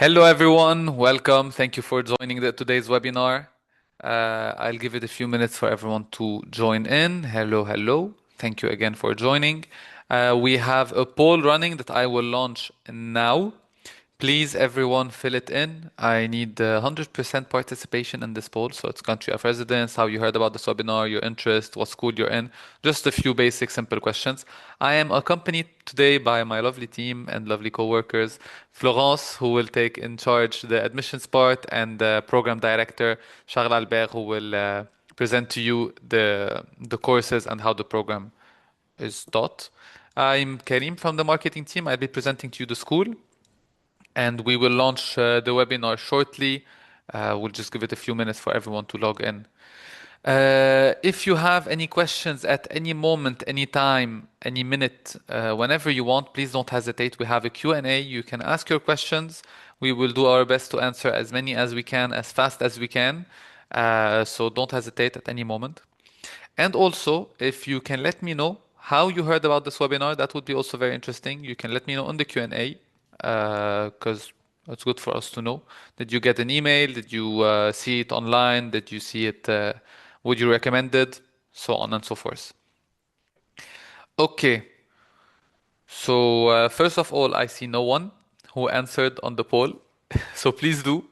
Hello everyone, welcome. Thank you for joining today's webinar. I'll give it a few minutes for everyone to join in. Hello, hello. Thank you again for joining. We have a poll running that I will launch now. Please, everyone, fill it in. I need 100% participation in this poll. So it's country of residence, how you heard about this webinar, your interest, what school you're in. Just a few basic, simple questions. I am accompanied today by my lovely team and lovely co-workers. Florence, who will take in charge the admissions part, and the program director, Charles Albert, who will present to you the courses and how the program is taught. I'm Karim from the marketing team. I'll be presenting to you the school, and we will launch the webinar shortly. We'll just give it a few minutes for everyone to log in. If you have any questions at any moment, any time, any minute, whenever you want, please don't hesitate. We have a Q&A. You can ask your questions. We will do our best to answer as many as we can, as fast as we can. So don't hesitate at any moment. And also, if you can let me know how you heard about this webinar, that would be also very interesting. You can let me know in the Q&A, because it's good for us to know. Did you get an email? Did you see it online? Did you see it? Would you recommend it? So on and so forth. Okay. So first of all, I see no one who answered on the poll. So please do.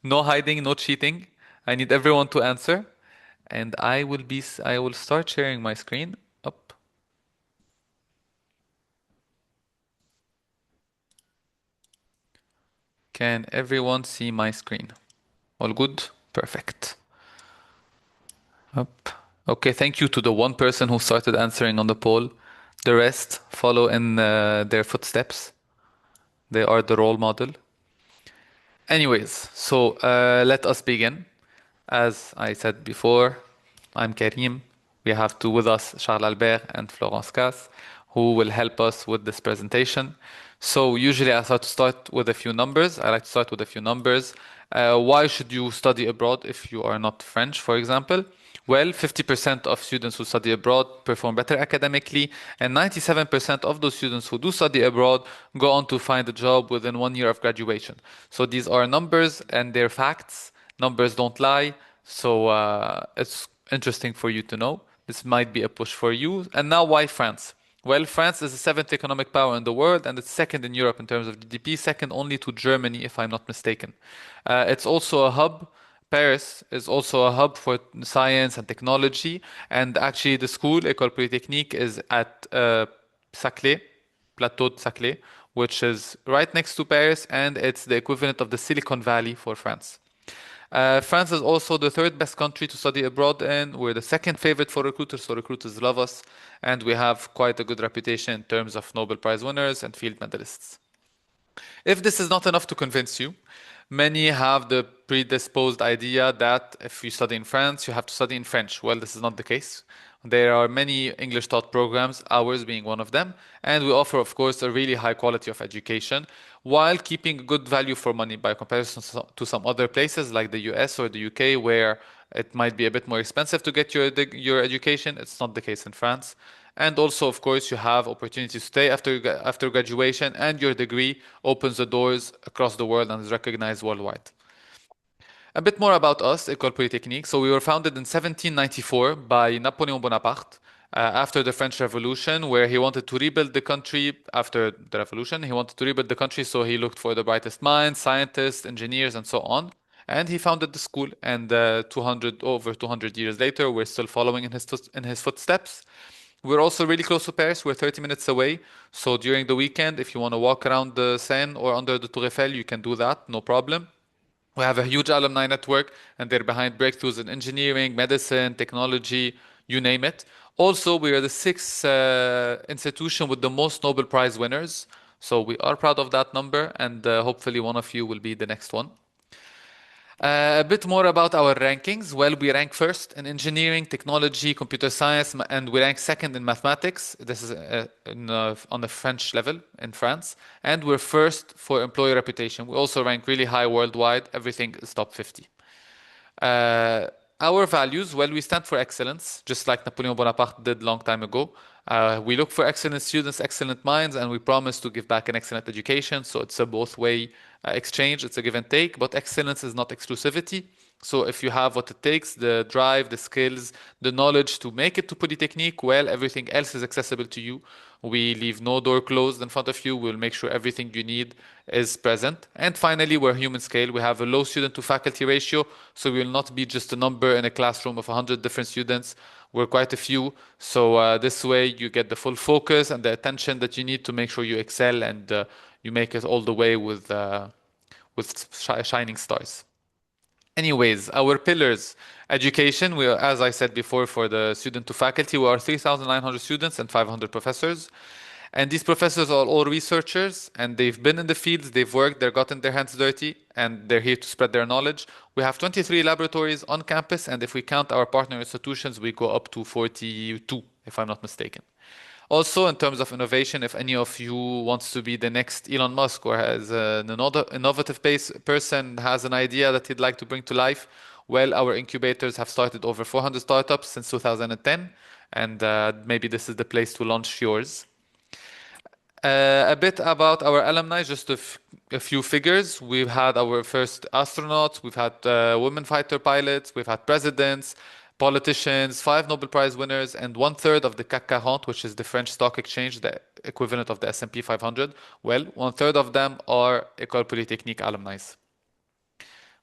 No hiding, no cheating. I need everyone to answer. And I will start sharing my screen up. Can everyone see my screen? All good? Perfect. Up. Okay, thank you to the one person who started answering on the poll. The rest follow in their footsteps. They are the role model. Anyways, so let us begin. As I said before, I'm Karim. We have two with us, Charles Albert and Florence Cass, who will help us with this presentation. So usually I start with a few numbers. I like to start with a few numbers. Why should you study abroad if you are not French, for example? Well, 50% of students who study abroad perform better academically, and 97% of those students who do study abroad go on to find a job within 1 year of graduation. So these are numbers and they're facts. Numbers don't lie. So it's interesting for you to know. This might be a push for you. And now, why France? Well, France is the seventh economic power in the world, and it's second in Europe in terms of GDP, second only to Germany, if I'm not mistaken. It's also a hub. Paris is also a hub for science and technology, and actually the school, École Polytechnique, is at Saclay, Plateau de Saclay, which is right next to Paris, and it's the equivalent of the Silicon Valley for France. France is also the third best country to study abroad in. We're the second favorite for recruiters, so recruiters love us, and we have quite a good reputation in terms of Nobel Prize winners and field medalists. If this is not enough to convince you, many have the predisposed idea that if you study in France, you have to study in French. Well, this is not the case. There are many English taught programs, ours being one of them, and we offer, of course, a really high quality of education while keeping good value for money by comparison to some other places like the US or the UK, where it might be a bit more expensive to get your education. It's not the case in France. And also, of course, you have opportunities to stay after graduation, and your degree opens the doors across the world and is recognized worldwide. A bit more about us, École Polytechnique. So we were founded in 1794 by Napoleon Bonaparte after the French Revolution, where he wanted to rebuild the country after the revolution. He wanted to rebuild the country, so he looked for the brightest minds, scientists, engineers, and so on. And he founded the school, and over 200 years later, we're still following in his footsteps. We're also really close to Paris. We're 30 minutes away. So during the weekend, if you want to walk around the Seine or under the Tour Eiffel, you can do that, no problem. We have a huge alumni network, and they're behind breakthroughs in engineering, medicine, technology, you name it. Also, we are the sixth institution with the most Nobel Prize winners. So we are proud of that number, and hopefully one of you will be the next one. A bit more about our rankings. Well, we rank first in engineering, technology, computer science, and we rank second in mathematics. This is on the French level in France. And we're first for employee reputation. We also rank really high worldwide. Everything is top 50. Our values, well, we stand for excellence, just like Napoleon Bonaparte did long time ago. We look for excellent students, excellent minds, and we promise to give back an excellent education. So it's a both way exchange, it's a give and take, but excellence is not exclusivity. So if you have what it takes, the drive, the skills, the knowledge to make it to Polytechnique, well, everything else is accessible to you. We leave no door closed in front of you. We'll make sure everything you need is present. And finally, we're human scale. We have a low student to faculty ratio, so we will not be just a number in a classroom of 100 different students. We're quite a few. So this way you get the full focus and the attention that you need to make sure you excel and you make it all the way with shining stars. Anyways, our pillars, education, we are, as I said before, for the student to faculty, we are 3,900 students and 500 professors. And these professors are all researchers and they've been in the fields, they've worked, they've gotten their hands dirty, and they're here to spread their knowledge. We have 23 laboratories on campus, and if we count our partner institutions, we go up to 42, if I'm not mistaken. Also, in terms of innovation, if any of you wants to be the next Elon Musk or has an innovative person has an idea that he'd like to bring to life, well, our incubators have started over 400 startups since 2010, and maybe this is the place to launch yours. A bit about our alumni, just a few figures. We've had our first astronauts, we've had women fighter pilots, we've had presidents, politicians, 5 Nobel Prize winners, and 1/3 of the CAC 40, which is the French stock exchange, the equivalent of the S&P 500. Well, 1/3 of them are École Polytechnique alumni.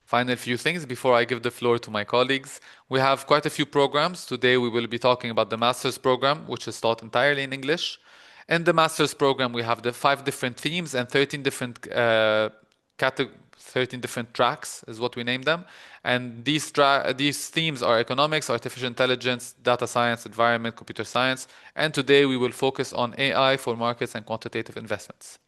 Final few things before I give the floor to my colleagues. We have quite a few programs. Today we will be talking about the master's program, which is taught entirely in English. In the master's program, we have the 5 different themes and 13 different 13 different tracks is what we name them. And these themes are economics, artificial intelligence, data science, environment, computer science. And today we will focus on AI for markets and quantitative investments.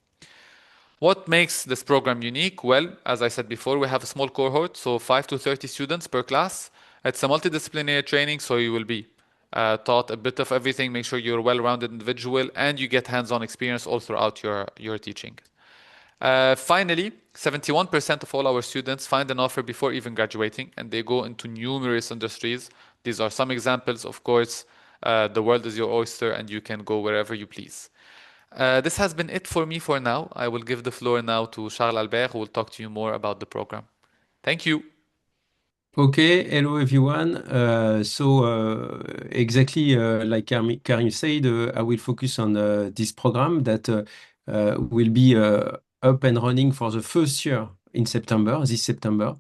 What makes this program unique? Well, as I said before, we have a small cohort, so 5 to 30 students per class. It's a multidisciplinary training, so you will be taught a bit of everything, make sure you're a well-rounded individual, and you get hands-on experience all throughout your teaching. Finally, 71% of all our students find an offer before even graduating, and they go into numerous industries. These are some examples, of course. The world is your oyster, and you can go wherever you please. This has been it for me for now. I will give the floor now to Charles Albert, who will talk to you more about the program. Thank you. Okay, hello everyone. Exactly like Karim said, I will focus on this program that will be up and running for the first year in September, this September.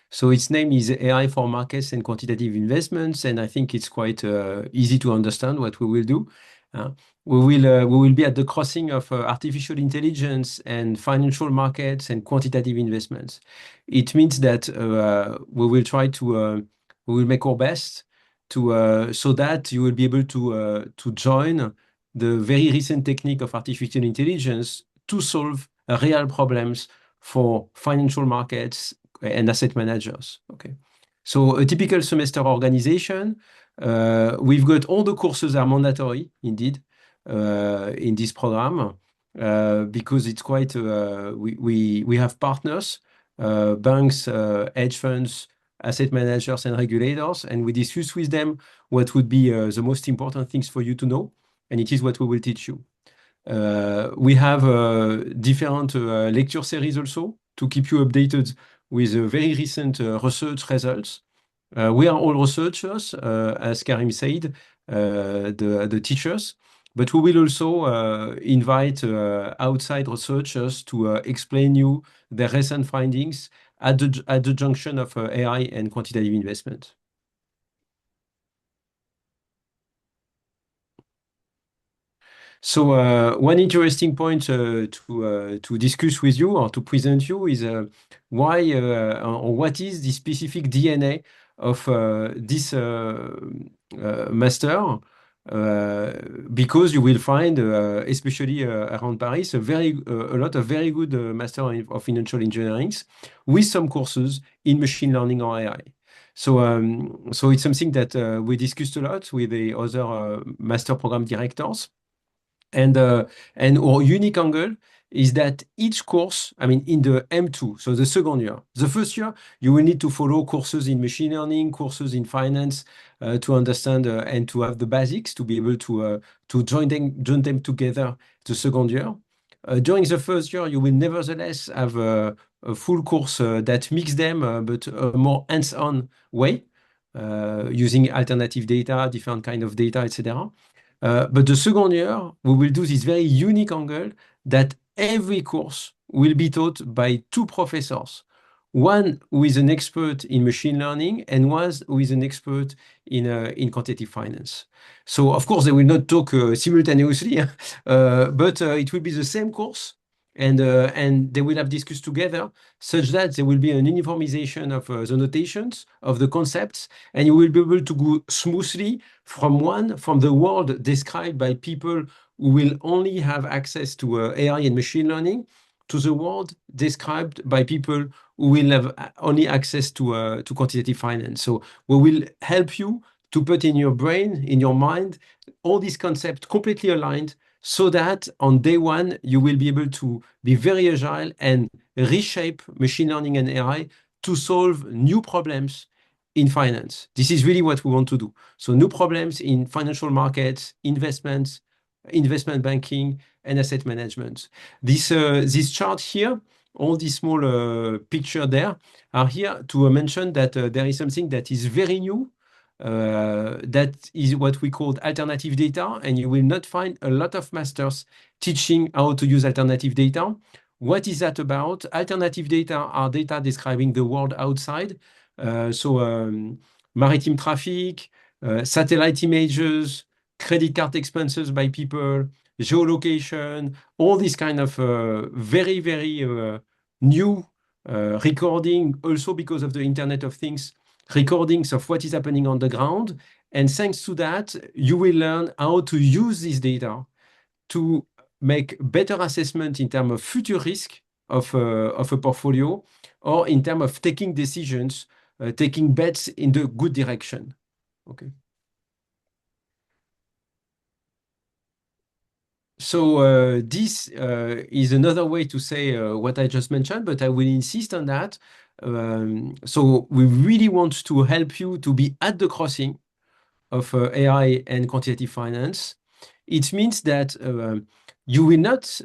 So its name is AI for Markets and Quantitative Investments, and I think it's quite easy to understand what we will do. We will be at the crossing of artificial intelligence and financial markets and quantitative investments. It means that we will try to we will make our best to so that you will be able to join the very recent technique of artificial intelligence to solve real problems for financial markets and asset managers. Okay, so a typical semester organization. We've got all the courses are mandatory indeed in this program because it's quite we have partners, banks, hedge funds, asset managers, and regulators, and we discuss with them what would be the most important things for you to know, and it is what we will teach you. We have different lecture series also to keep you updated with very recent research results. We are all researchers, as Karim said, the teachers, but we will also invite outside researchers to explain you their recent findings at the junction of AI and quantitative investment. So one interesting point to discuss with you or to present you is why or what is the specific DNA of this master, because you will find, especially around Paris, a lot of very good master of financial engineering with some courses in machine learning or AI. So it's something that we discussed a lot with the other master program directors. And our unique angle is that each course, I mean, in the M2, so the second year, the first year, you will need to follow courses in machine learning, courses in finance to understand and to have the basics to be able to join them together the second year. During the first year, you will nevertheless have a full course that mix them, but a more hands-on way, using alternative data, different kind of data, etc. But the second year, we will do this very unique angle that every course will be taught by two professors. One who is an expert in machine learning and one who is an expert in quantitative finance. So, of course, they will not talk simultaneously, but it will be the same course, and they will have discussed together such that there will be an uniformization of the notations of the concepts, and you will be able to go smoothly from the world described by people who will only have access to AI and machine learning to the world described by people who will have only access to quantitative finance. So we will help you to put in your brain, in your mind, all these concepts completely aligned so that on day one, you will be able to be very agile and reshape machine learning and AI to solve new problems in finance. This is really what we want to do. So new problems in financial markets, investments, investment banking, and asset management. This chart here, all these small picture there, are here to mention that there is something that is very new. That is what we call alternative data, and you will not find a lot of masters teaching how to use alternative data. What is that about? Alternative data are data describing the world outside. Maritime traffic, satellite images, credit card expenses by people, geolocation, all these kind of very, very new recording, also because of the Internet of Things, recordings of what is happening on the ground. And thanks to that, you will learn how to use this data to make better assessment in terms of future risk of a portfolio, or in terms of taking decisions, taking bets in the good direction. Okay. So this is another way to say what I just mentioned, but I will insist on that. So we really want to help you to be at the crossing of AI and quantitative finance. It means that you will not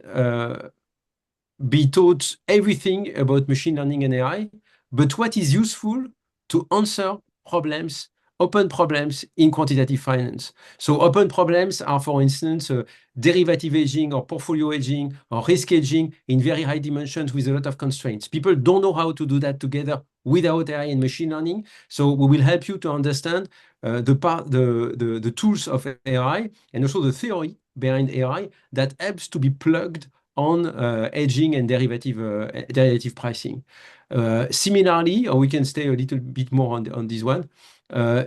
be taught everything about machine learning and AI, but what is useful to answer problems, open problems in quantitative finance. So open problems are, for instance, derivative hedging or portfolio hedging or risk hedging in very high dimensions with a lot of constraints. People don't know how to do that together without AI and machine learning. So we will help you to understand the tools of AI and also the theory behind AI that helps to be plugged on hedging and derivative pricing. Similarly, or we can stay a little bit more on this one.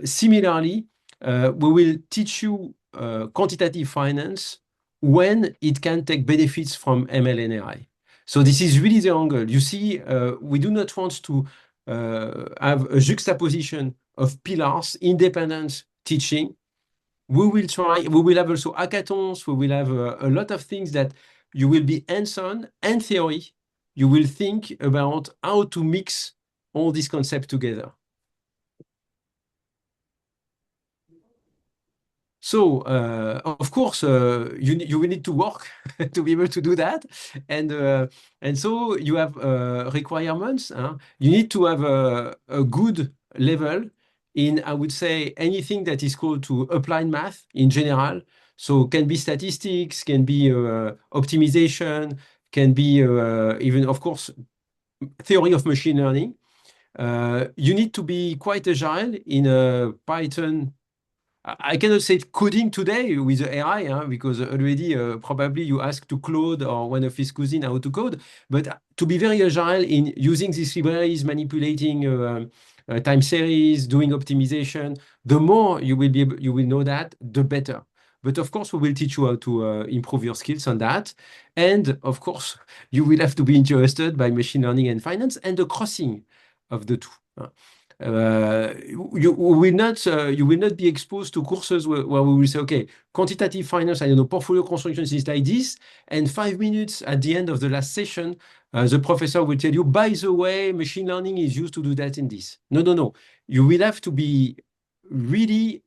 Similarly, we will teach you quantitative finance when it can take benefits from ML and AI. So this is really the angle. You see, we do not want to have a juxtaposition of pillars, independent teaching. We will have also hackathons, we will have a lot of things that you will be hands-on and theory. You will think about how to mix all these concepts together. So, of course, you will need to work to be able to do that. And so you have requirements. You need to have a good level in, I would say, anything that is called to applied math in general. So can be statistics, can be optimization, can be even, of course, theory of machine learning. You need to be quite agile in Python. I cannot say coding today with the AI, because already probably you ask to Claude or one of his cousins how to code. But to be very agile in using these libraries, manipulating time series, doing optimization, the more you will know that, the better. But of course, we will teach you how to improve your skills on that. And of course, you will have to be interested by machine learning and finance and the crossing of the two. You will not be exposed to courses where we will say, okay, quantitative finance, I don't know, portfolio construction is like this, and 5 minutes at the end of the last session, the professor will tell you, by the way, machine learning is used to do that in this. No, no, no. You will have to be really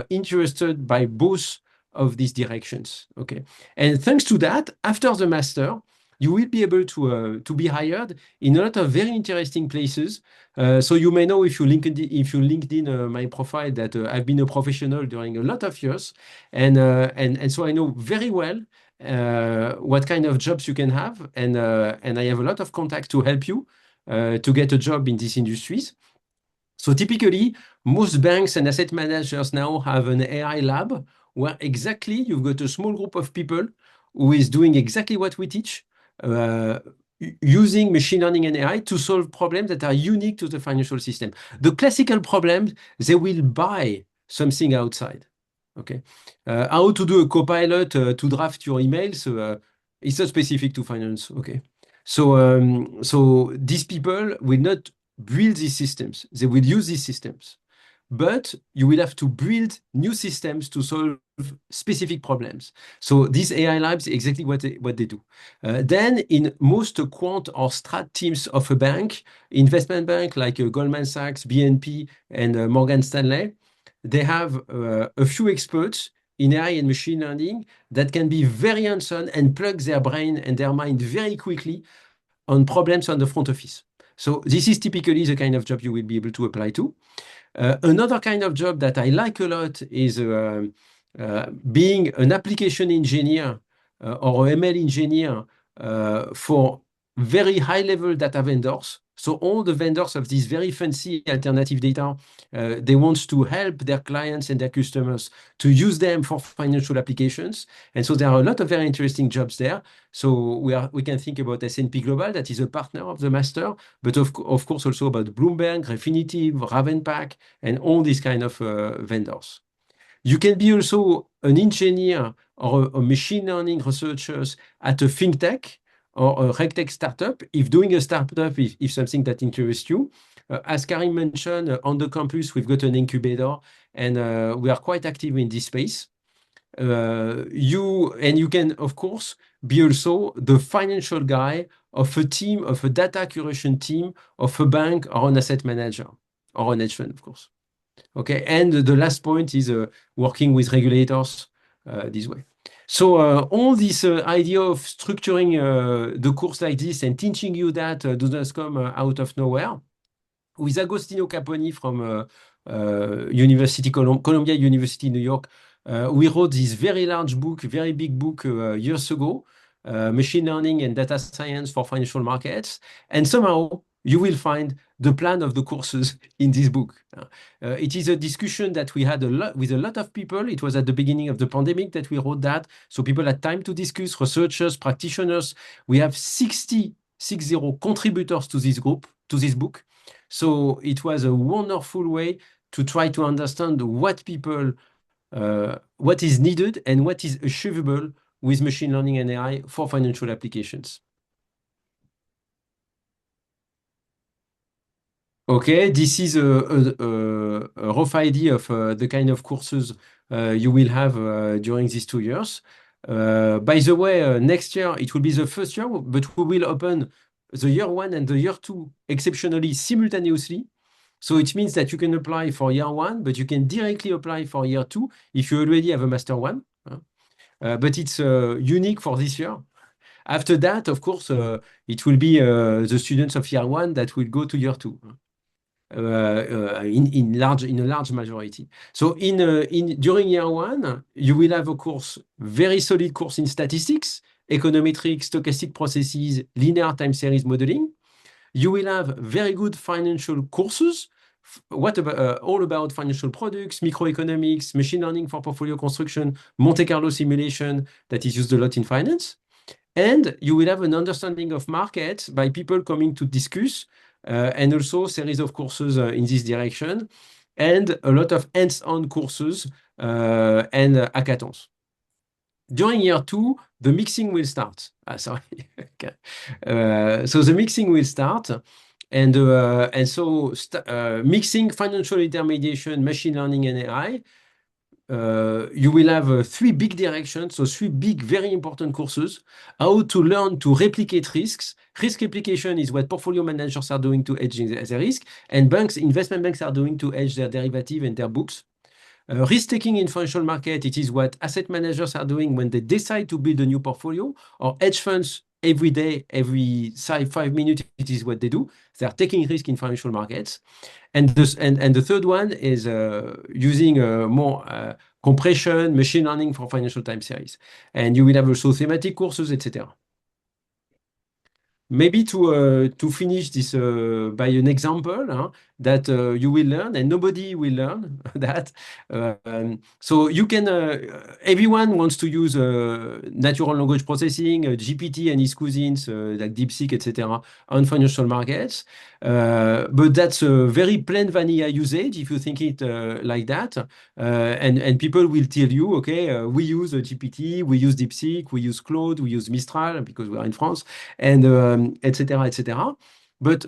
interested by both of these directions. Okay, and thanks to that, after the master, you will be able to be hired in a lot of very interesting places. So you may know if you LinkedIn my profile that I've been a professional during a lot of years, and so I know very well what kind of jobs you can have, and I have a lot of contact to help you to get a job in these industries. So typically, most banks and asset managers now have an AI lab where exactly you've got a small group of people who is doing exactly what we teach, uh, using machine learning and AI to solve problems that are unique to the financial system. The classical problems, they will buy something outside. Okay, how to do a copilot to draft your emails? It's not specific to finance. Okay, so these people will not build these systems. They will use these systems, but you will have to build new systems to solve specific problems. So these AI labs, exactly what they do. Then in most quant or strat teams of a bank, investment bank like Goldman Sachs, BNP, and Morgan Stanley, they have a few experts in AI and machine learning that can be very hands-on and plug their brain and their mind very quickly on problems on the front office. So this is typically the kind of job you will be able to apply to. Another kind of job that I like a lot is being an application engineer or a ML engineer for very high-level data vendors. So all the vendors of these very fancy alternative data, they want to help their clients and their customers to use them for financial applications. And so there are a lot of very interesting jobs there. So we can think about S&P Global, that is a partner of the master, but of course also about Bloomberg, Refinitiv, Ravenpack, and all these kind of vendors. You can be also an engineer or a machine learning researcher at a fintech or a regtech startup. If doing a startup is something that interests you, as Karim mentioned, on the campus we've got an incubator, and we are quite active in this space. You can of course be also the financial guy of a team, of a data curation team, of a bank or an asset manager or an hedge fund, of course. Okay, and the last point is working with regulators this way. So all this idea of structuring the course like this and teaching you that does not come out of nowhere. With Agostino Caponi from Columbia University, New York, we wrote this very large book, very big book years ago, Machine Learning and Data Science for Financial Markets. And somehow you will find the plan of the courses in this book. It is a discussion that we had a lot with a lot of people. It was at the beginning of the pandemic that we wrote that. So people had time to discuss, researchers, practitioners. We have 60 contributors to this group, to this book. So it was a wonderful way to try to understand what is needed and what is achievable with machine learning and AI for financial applications. Okay, this is a rough idea of the kind of courses you will have during these 2 years. By the way, next year it will be the first year, but we will open the year 1 and the year 2 exceptionally simultaneously. So it means that you can apply for year 1, but you can directly apply for year 2 if you already have a master 1. But it's unique for this year. After that, of course, it will be the students of year 1 that will go to year 2. In a large majority. So during year 1, you will have a course, very solid course in statistics, econometrics, stochastic processes, linear time series modeling. You will have very good financial courses. What about all about financial products, microeconomics, machine learning for portfolio construction, Monte Carlo simulation that is used a lot in finance. And you will have an understanding of markets by people coming to discuss, and also a series of courses in this direction, and a lot of hands-on courses and hackathons. During year 2, the mixing will start. Sorry. Okay. So the mixing will start, and so mixing financial intermediation, machine learning, and AI. You will have 3 big directions, so 3 big, very important courses. How to learn to replicate risks. Risk replication is what portfolio managers are doing to hedge their risk, and investment banks are doing to hedge their derivative and their books. Risk-taking in financial market, it is what asset managers are doing when they decide to build a new portfolio, or hedge funds every day, every 5 minutes, it is what they do. They are taking risk in financial markets. And the third one is using more compression, machine learning for financial time series. And you will have also thematic courses, etc. Maybe to finish this by an example that you will learn, and nobody will learn that. So you can, everyone wants to use natural language processing, GPT and its cousins like DeepSeek, etc., on financial markets. But that's a very plain vanilla usage if you think it like that. And people will tell you, okay, we use GPT, we use DeepSeek, we use Claude, we use Mistral because we are in France, and etc., etc. But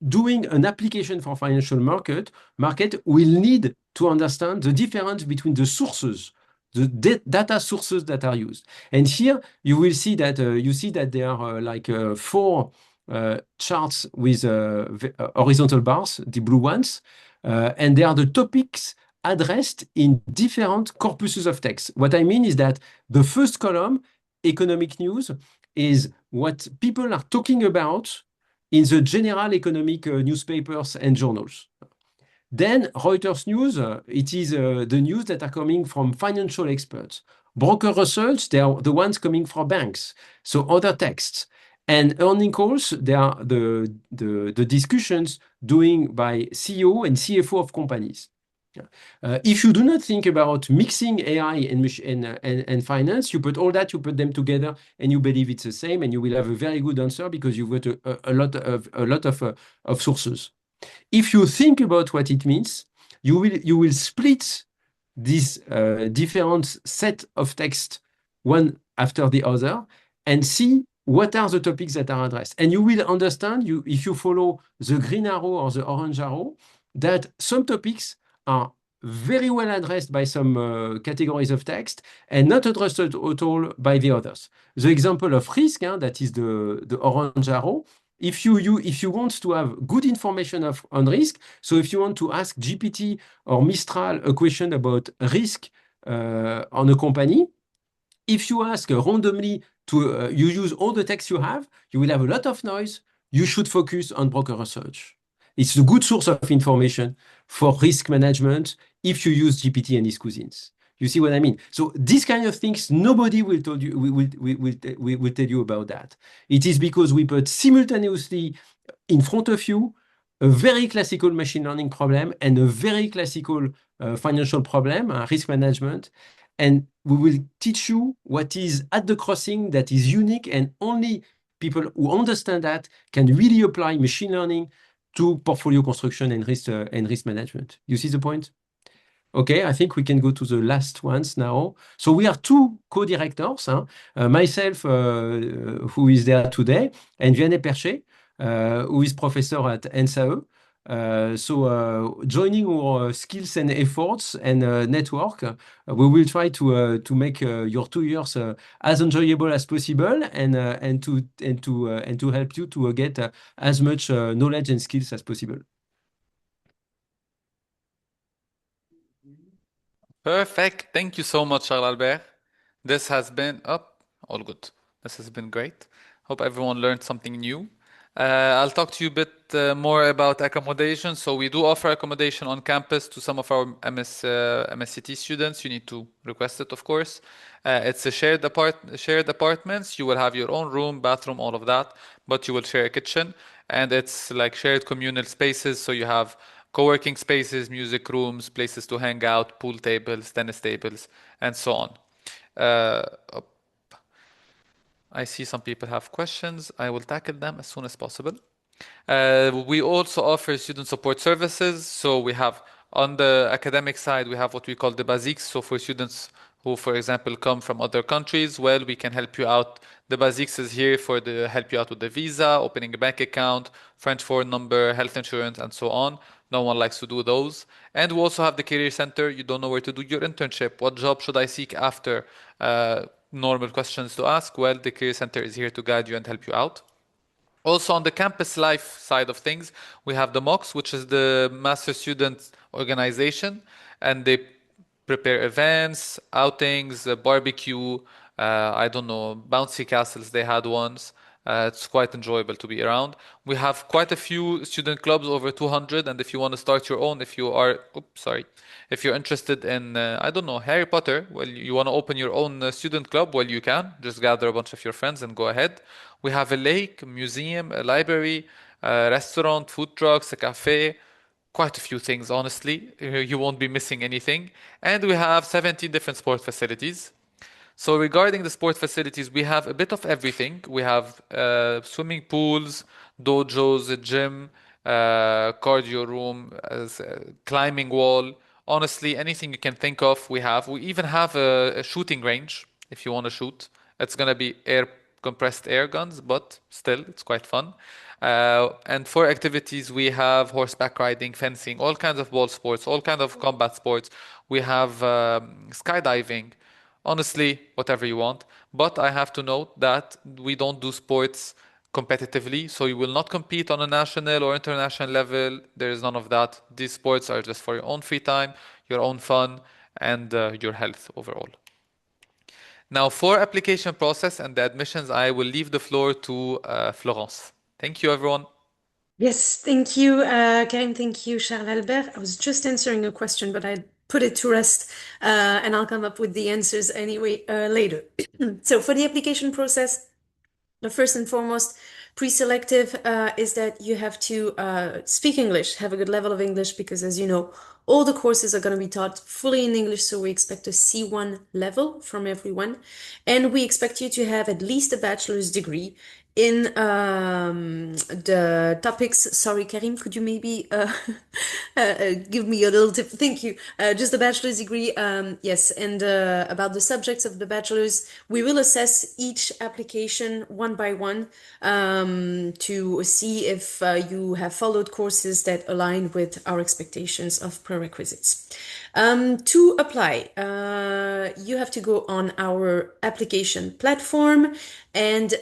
doing an application for financial market will need to understand the difference between the sources, the data sources that are used. And here you will see that there are four charts with horizontal bars, the blue ones, and they are the topics addressed in different corpuses of text. What I mean is that the first column, economic news, is what people are talking about in the general economic newspapers and journals. Then Reuters News, it is the news that are coming from financial experts. Broker results, they are the ones coming from banks, so other texts. And earning calls, they are the discussions doing by CEO and CFO of companies. If you do not think about mixing AI and finance, you put all that, you put them together, and you believe it's the same, and you will have a very good answer because you've got a lot of sources. If you think about what it means, you will split this different set of text one after the other and see what are the topics that are addressed. And you will understand, if you follow the green arrow or the orange arrow, that some topics are very well addressed by some categories of text and not addressed at all by the others. The example of risk, that is the orange arrow, if you want to have good information on risk, so if you want to ask GPT or Mistral a question about risk on a company, if you ask randomly you use all the text you have, you will have a lot of noise. You should focus on broker research. It's a good source of information for risk management if you use GPT and its cousins. You see what I mean? So these kind of things, nobody will tell you, will tell you about that. It is because we put simultaneously in front of you a very classical machine learning problem and a very classical financial problem, risk management. And we will teach you what is at the crossing that is unique, and only people who understand that can really apply machine learning to portfolio construction and risk management. You see the point? Okay, I think we can go to the last ones now. So we are two co-directors, myself, who is there today, and Vianney Perchet, who is professor at NSAE. Joining our skills and efforts and network, we will try to make your 2 years as enjoyable as possible, and to help you to get as much knowledge and skills as possible. Perfect. Thank you so much, Charles Albert. This has been up. All good. This has been great. Hope everyone learned something new. I'll talk to you a bit more about accommodation. So we do offer accommodation on campus to some of our MSCT students. You need to request it, of course. It's a shared apartments. You will have your own room, bathroom, all of that, but you will share a kitchen, and it's like shared communal spaces. So you have co-working spaces, music rooms, places to hang out, pool tables, tennis tables, and so on. Uh, I see some people have questions. I will tackle them as soon as possible. We also offer student support services. So we have on the academic side, we have what we call the basics. So for students who, for example, come from other countries, well, we can help you out. The basics is here for the help you out with the visa, opening a bank account, French phone number, health insurance, and so on. No one likes to do those. And we also have the career center. You don't know where to do your internship. What job should I seek after? Normal questions to ask. Well, the career center is here to guide you and help you out. Also, on the campus life side of things, we have the MOX, which is the Master Student Organization, and they prepare events, outings, barbecue, I don't know, bouncy castles they had once. It's quite enjoyable to be around. We have quite a few student clubs, over 200, and if you want to start your own, if you are, oops, sorry, if you're interested in, I don't know, Harry Potter, well, you want to open your own student club, well, you can. Just gather a bunch of your friends and go ahead. We have a lake, a museum, a library, a restaurant, food trucks, a cafe, quite a few things, honestly. You won't be missing anything. And we have 17 different sport facilities. So regarding the sport facilities, we have a bit of everything. We have swimming pools, dojos, a gym, cardio room, climbing wall. Honestly, anything you can think of, we have. We even have a shooting range if you want to shoot. It's gonna be air compressed air guns, but still, it's quite fun. And for activities, we have horseback riding, fencing, all kinds of ball sports, all kinds of combat sports. We have skydiving. Honestly, whatever you want. But I have to note that we don't do sports competitively, so you will not compete on a national or international level. There is none of that. These sports are just for your own free time, your own fun, and your health overall. Now, for application process and the admissions, I will leave the floor to Florence. Thank you, everyone. Yes, thank you, Karim. Thank you, Charles Albert. I was just answering a question, but I put it to rest, and I'll come up with the answers anyway later. So for the application process, the first and foremost, pre-selective is that you have to speak English, have a good level of English, because as you know, all the courses are going to be taught fully in English, so we expect a C1 level from everyone. And we expect you to have at least a bachelor's degree in the topics. Sorry, Karim, could you maybe give me a little tip? Thank you. Just the bachelor's degree. Yes, and about the subjects of the bachelor's, we will assess each application one by one to see if you have followed courses that align with our expectations of prerequisites. To apply, you have to go on our application platform and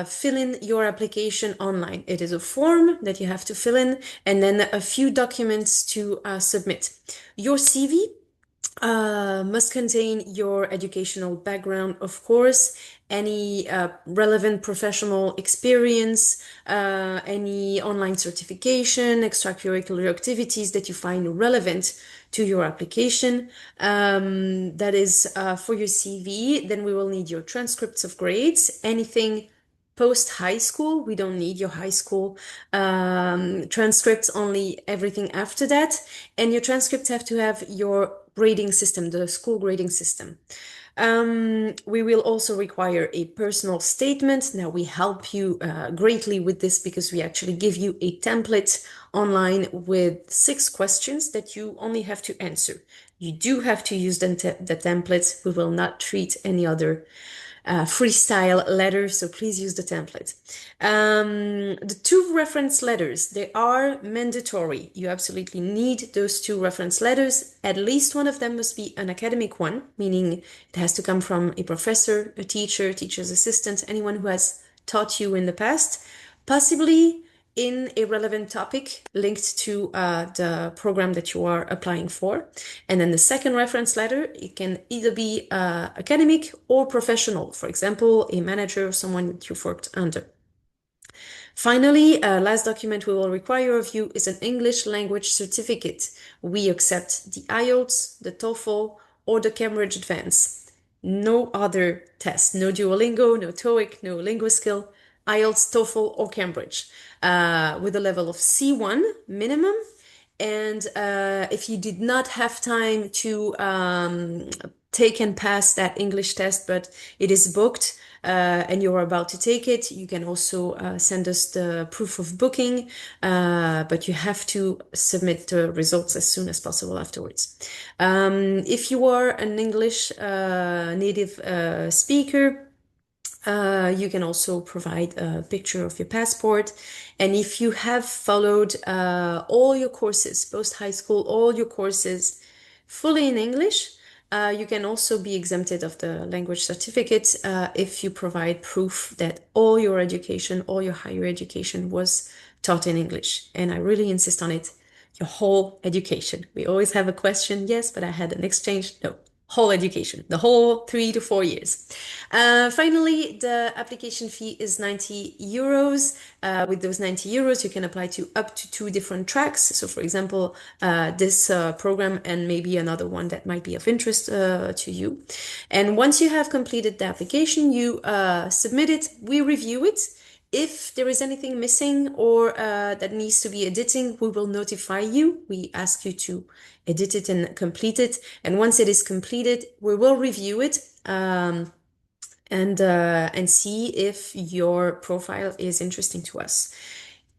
fill in your application online. It is a form that you have to fill in and then a few documents to submit. Your CV must contain your educational background, of course, any relevant professional experience, any online certification, extracurricular activities that you find relevant to your application. That is for your CV. Then we will need your transcripts of grades, anything post high school. We don't need your high school transcripts, only everything after that. And your transcripts have to have your grading system, the school grading system. We will also require a personal statement. Now, we help you greatly with this because we actually give you a template online with 6 questions that you only have to answer. You do have to use the templates. We will not treat any other freestyle letter, so please use the template. The 2 reference letters, they are mandatory. You absolutely need those 2 reference letters. At least one of them must be an academic one, meaning it has to come from a professor, a teacher, teacher's assistant, anyone who has taught you in the past, possibly in a relevant topic linked to the program that you are applying for. And then the second reference letter, it can either be academic or professional, for example, a manager or someone that you've worked under. Finally, last document we will require of you is an English language certificate. We accept the IELTS, the TOEFL, or the Cambridge Advance. No other test, no Duolingo, no TOEIC, no LinguaSkill, IELTS, TOEFL, or Cambridge, with a level of C1 minimum. And if you did not have time to take and pass that English test, but it is booked and you're about to take it, you can also send us the proof of booking, but you have to submit the results as soon as possible afterwards. If you are an English native speaker, you can also provide a picture of your passport. And if you have followed all your courses, post high school, all your courses fully in English, you can also be exempted of the language certificate if you provide proof that all your education, all your higher education was taught in English. And I really insist on it, your whole education. We always have a question, yes, but I had an exchange. No, whole education, the whole 3 to 4 years. Finally, the application fee is 90 euros. With those 90 euros, you can apply to up to 2 different tracks. So, for example, this program and maybe another one that might be of interest to you. And once you have completed the application, you submit it, we review it. If there is anything missing or that needs to be editing, we will notify you. We ask you to edit it and complete it. And once it is completed, we will review it and see if your profile is interesting to us.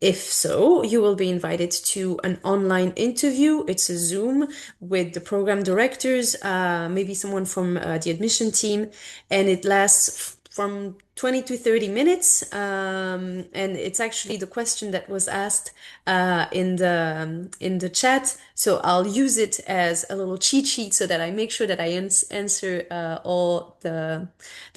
If so, you will be invited to an online interview. It's a Zoom with the program directors, maybe someone from the admission team, and it lasts from 20 to 30 minutes. And it's actually the question that was asked in the chat. So I'll use it as a little cheat sheet so that I make sure that I answer all the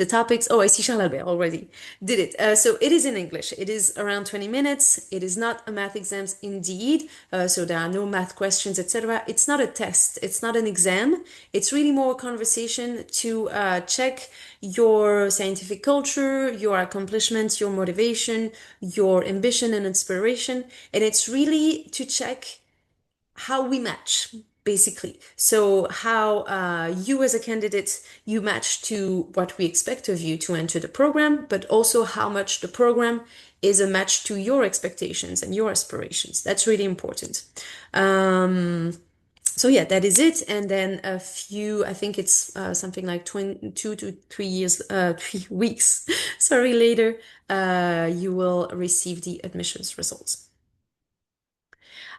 topics. Oh, I see Charles Albert already did it. So it is in English. It is around 20 minutes. It is not a math exam indeed. So there are no math questions, etc. It's not a test. It's not an exam. It's really more a conversation to check your scientific culture, your accomplishments, your motivation, your ambition and inspiration. And it's really to check how we match, basically. So how you as a candidate, you match to what we expect of you to enter the program, but also how much the program is a match to your expectations and your aspirations. That's really important. So yeah, that is it. And then a few, I think it's something like 2 to 3 years, 3 weeks, sorry, later, you will receive the admissions results.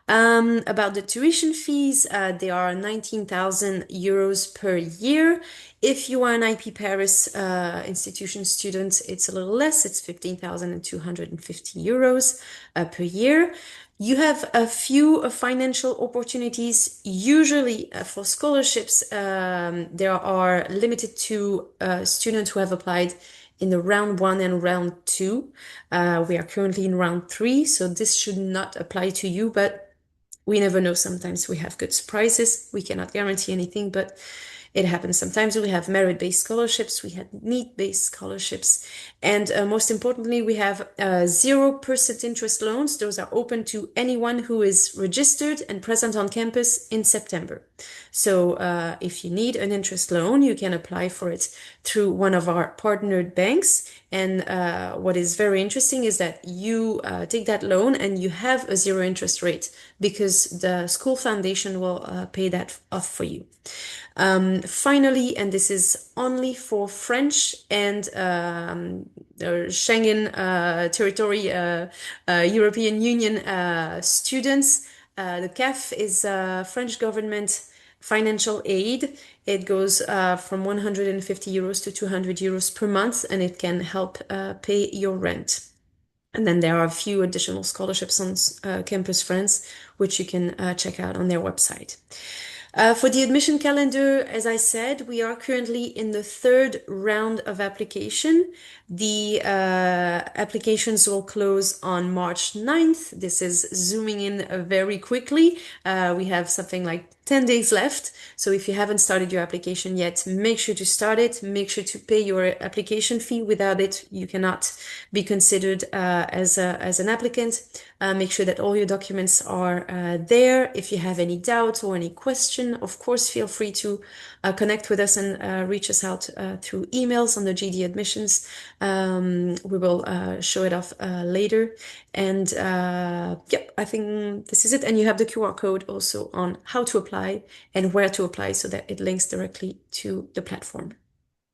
About the tuition fees, they are 19,000 euros per year. If you are an IP Paris institution student, it's a little less. It's 15,250 euros per year. You have a few financial opportunities. Usually for scholarships, there are limited to students who have applied in the round 1 and round 2. We are currently in round 3, so this should not apply to you, but we never know. Sometimes we have good surprises. We cannot guarantee anything, but it happens. Sometimes we have merit-based scholarships, we have need-based scholarships, and most importantly, we have 0% interest loans. Those are open to anyone who is registered and present on campus in September. So if you need an interest loan, you can apply for it through one of our partnered banks. And what is very interesting is that you take that loan and you have a 0 interest rate because the school foundation will pay that off for you. Finally, and this is only for French and Schengen territory, European Union students, the CAF is French government financial aid. It goes from 150 euros to 200 euros per month, and it can help pay your rent. And then there are a few additional scholarships on Campus France, which you can check out on their website. For the admission calendar, as I said, we are currently in the 3rd round of application. The applications will close on March 9th. This is zooming in very quickly. We have something like 10 days left. So if you haven't started your application yet, make sure to start it. Make sure to pay your application fee. Without it, you cannot be considered as an applicant. Make sure that all your documents are there. If you have any doubts or any question, of course, feel free to connect with us and reach us out through emails on the GD admissions. We will show it off later. And yep, I think this is it. And you have the QR code also on how to apply and where to apply so that it links directly to the platform.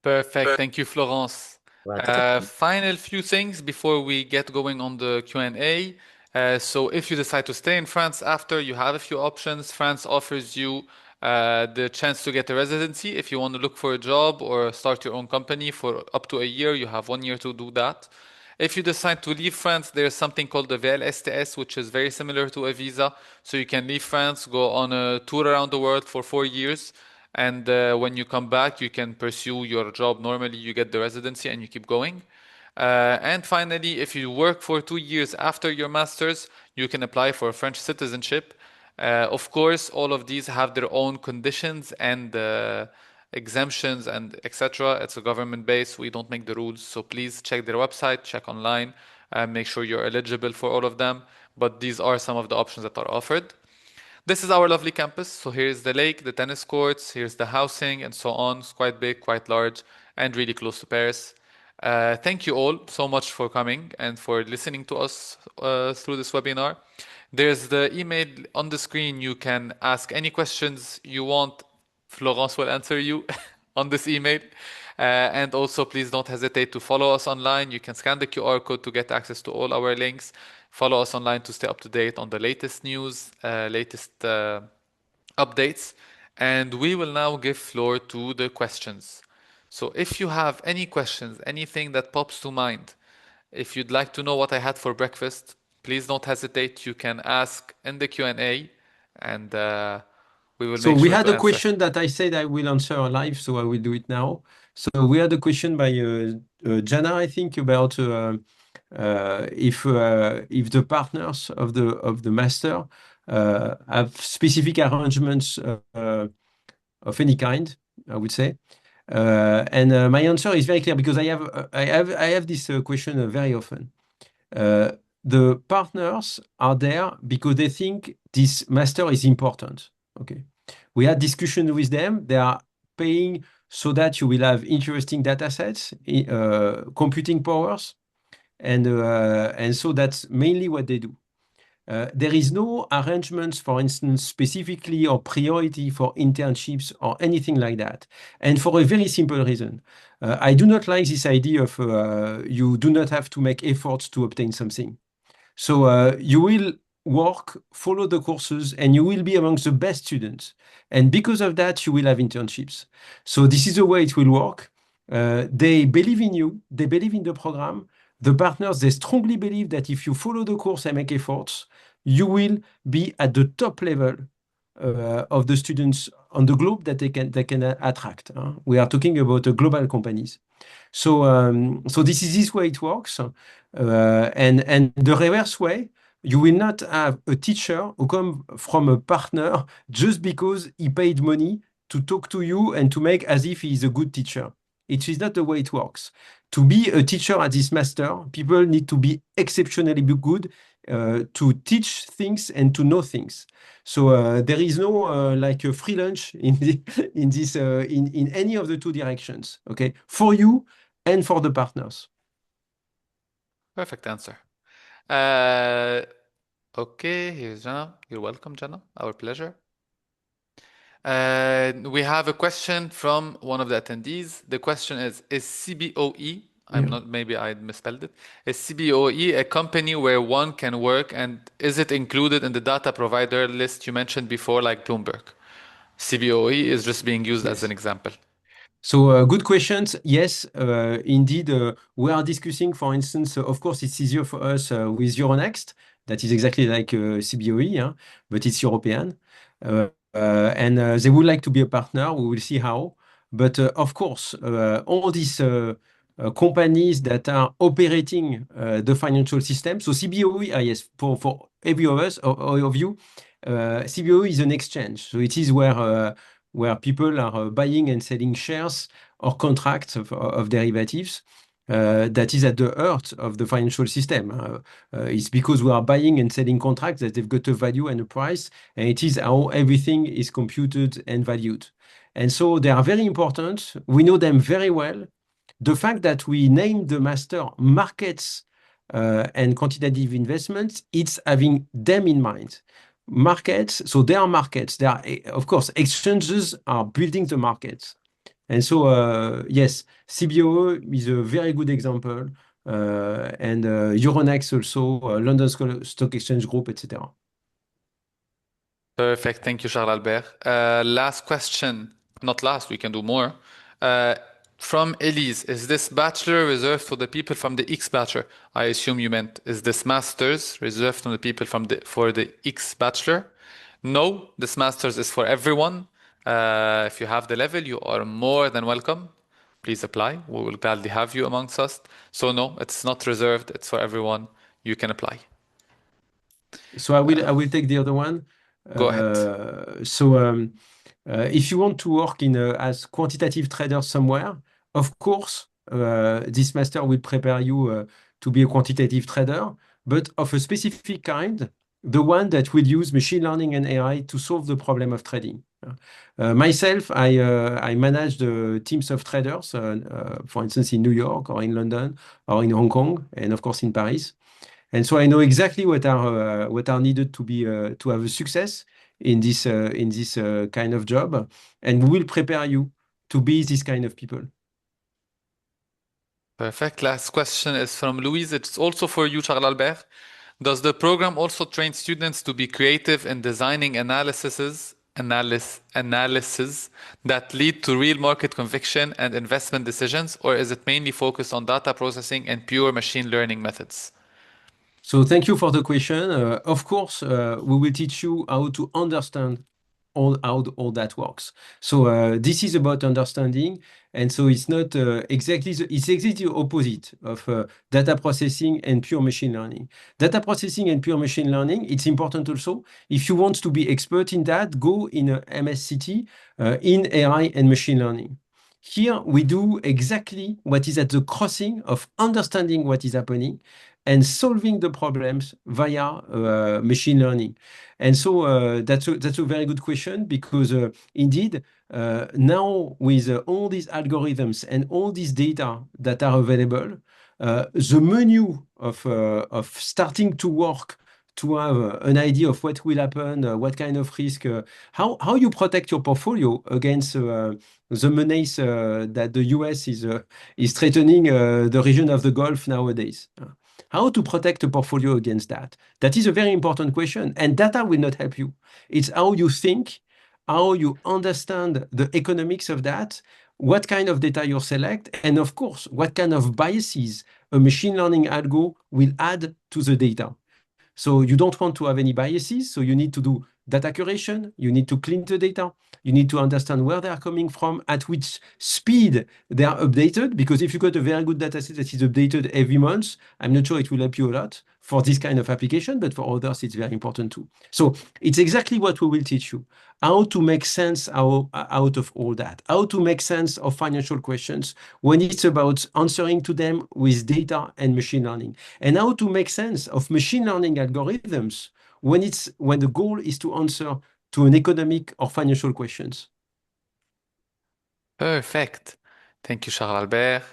Perfect. Thank you, Florence. Welcome. Final few things before we get going on the Q&A. So if you decide to stay in France after, you have a few options. France offers you the chance to get a residency. If you want to look for a job or start your own company for up to a year, you have 1 year to do that. If you decide to leave France, there's something called the VLSTS, which is very similar to a visa. So you can leave France, go on a tour around the world for 4 years. And when you come back, you can pursue your job normally. You get the residency and you keep going. And finally, if you work for 2 years after your master's, you can apply for French citizenship. Of course, all of these have their own conditions and exemptions and etc. It's a government base. We don't make the rules. So please check their website, check online, and make sure you're eligible for all of them. But these are some of the options that are offered. This is our lovely campus. So here's the lake, the tennis courts, here's the housing, and so on. It's quite big, quite large, and really close to Paris. Thank you all so much for coming and for listening to us through this webinar. There's the email on the screen. You can ask any questions you want. Florence will answer you on this email. And also, please don't hesitate to follow us online. You can scan the QR code to get access to all our links. Follow us online to stay up to date on the latest news, latest updates. And we will now give floor to the questions. So if you have any questions, anything that pops to mind, if you'd like to know what I had for breakfast, please don't hesitate. You can ask in the Q&A and we will So make we sure had to a answer. question that I said I will answer live, so I will do it now. So we had a question by Jana, I think, about if the partners of the master have specific arrangements of any kind, I would say. And my answer is very clear because I have this question very often. The partners are there because they think this master is important. Okay. We had discussion with them. They are paying so that you will have interesting data sets, computing powers, and so that's mainly what they do. There is no arrangements, for instance, specifically or priority for internships or anything like that. And for a very simple reason. I do not like this idea of you do not have to make efforts to obtain something. So you will work, follow the courses, and you will be amongst the best students. And because of that, you will have internships. So this is the way it will work. They believe in you. They believe in the program. The partners, they strongly believe that if you follow the course and make efforts, you will be at the top level of the students on the globe that they can attract. We are talking about global companies. So this is this way it works. And the reverse way, you will not have a teacher who come from a partner just because he paid money to talk to you and to make as if he is a good teacher. It is not the way it works. To be a teacher at this master, people need to be exceptionally good to teach things and to know things. So there is no like a free lunch in any of the two directions. Okay, for you and for the partners. Perfect answer. Okay, here's Jana. You're welcome, Jana. Our pleasure. We have a question from one of the attendees. The question is CBOE, I'm Yeah. not, maybe I misspelled it. Is CBOE a company where one can work and is it included in the data provider list you mentioned before, like Bloomberg? CBOE is just being used as Yes. an example. So good questions. Yes, indeed, we are discussing, for instance, of course, it's easier for us with Euronext. That is exactly like CBOE, but it's European. And they would like to be a partner. We will see how. But of course, all these companies that are operating the financial system. So CBOE, yes, for every of us, all of you, CBOE is an exchange. So it is where people are buying and selling shares or contracts of derivatives. That is at the heart of the financial system. It's because we are buying and selling contracts that they've got a value and a price, and it is how everything is computed and valued. And so they are very important. We know them very well. The fact that we named the master Markets and Quantitative Investment, it's having them in mind. Markets, so there are markets. There are, of course, exchanges are building the markets. And so, yes, CBOE is a very good example. And Euronext also, London Stock Exchange Group, etc. Perfect. Thank you, Charles Albert. Last question. Not last, we can do more. Uh, from Elise, is this bachelor reserved for the people from the X bachelor? I assume you meant, is this master's reserved from the people for the X bachelor? No, this master's is for everyone. If you have the level, you are more than welcome. Please apply. We will gladly have you amongst us. So no, it's not reserved. It's for everyone. You can apply. So I will take the other one. Go ahead. So If you want to work as quantitative trader somewhere, of course, this master will prepare you to be a quantitative trader, but of a specific kind, the one that will use machine learning and AI to solve the problem of trading. Myself, I manage the teams of traders, for instance, in New York or in London or in Hong Kong, and of course in Paris. And so I know exactly what are needed to be to have a success in this kind of job, and we will prepare you to be this kind of people. Perfect. Last question is from Louise. It's also for you, Charles Albert. Does the program also train students to be creative in designing analyses that lead to real market conviction and investment decisions, or is it mainly focused on data processing and pure machine learning methods? So thank you for the question. Of course, we will teach you how to understand how all that works. So this is about understanding, and so it's not it's exactly the opposite of data processing and pure machine learning. Data processing and pure machine learning, it's important also. If you want to be expert in that, go in a MSCT in AI and machine learning. Here we do exactly what is at the crossing of understanding what is happening and solving the problems via machine learning. And so that's a very good question, because indeed, now with all these algorithms and all these data that are available, the menu of starting to work to have an idea of what will happen, what kind of risk, how you protect your portfolio against the menace that the US is threatening the region of the Gulf nowadays. How to protect a portfolio against that? That is a very important question, and data will not help you. It's how you think, how you understand the economics of that, what kind of data you select, and of course, what kind of biases a machine learning algo will add to the data. So you don't want to have any biases, so you need to do data curation, you need to clean the data, you need to understand where they are coming from, at which speed they are updated, because if you got a very good data set that is updated every month, I'm not sure it will help you a lot for this kind of application, but for others, it's very important too. So it's exactly what we will teach you, how to make sense out of all that, how to make sense of financial questions when it's about answering to them with data and machine learning, and how to make sense of machine learning algorithms when the goal is to answer to an economic or financial questions. Perfect. Thank you, Charles Albert.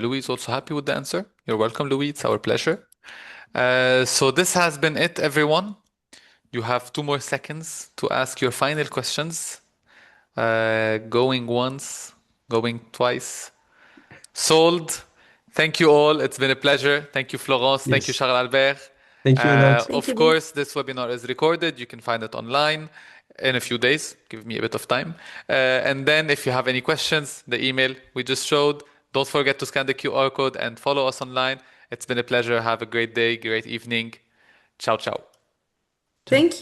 Louise, also happy with the answer? You're welcome, Louise. It's our pleasure. So this has been it, everyone. You have 2 more seconds to ask your final questions. Going once, going twice. Sold. Thank you all. It's been a pleasure. Thank you, Florence. Thank you, Yes. Charles Albert. Thank you a lot. Thank Of you both. course, this webinar is recorded. You can find it online in a few days. Give me a bit of time. And then if you have any questions, the email we just showed, don't forget to scan the QR code and follow us online. It's been a pleasure. Have a great day, great evening. Ciao, ciao. Ciao. Thank you.